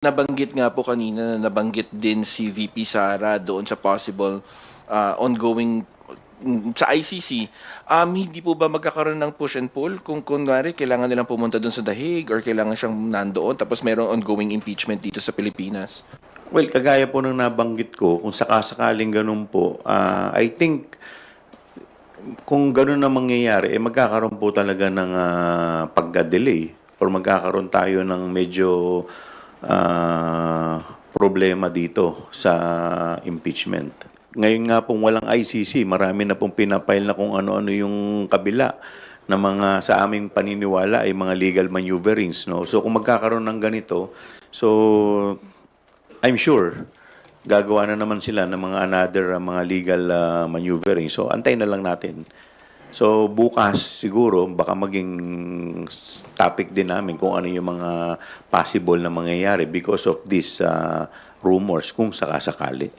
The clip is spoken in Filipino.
Nabanggit nga po kanina na nabanggit din si VP Sara doon sa possible ongoing sa ICC. Hindi po ba magkakaroon ng push and pull kung kunwari kailangan nilang pumunta doon sa The Hague or kailangan siyang nandoon tapos mayroong ongoing impeachment dito sa Pilipinas? Well, kagaya po ng nabanggit ko, kung sakasakaling ganun po, I think kung ganun na mangyayari, magkakaroon po talaga ng pagka-delay or magkakaroon tayo ng medyo problema dito sa impeachment. Ngayon nga pong walang ICC, marami na pong pinapile na kung ano-ano yung kabila na mga sa aming paniniwala ay mga legal maneuverings. No? So kung magkakaroon ng ganito, so I'm sure gagawa na naman sila ng mga another mga legal maneuvering. So antayin na lang natin. So bukas siguro baka maging topic din namin kung ano yung mga possible na mangyayari because of these rumors kung sakasakali.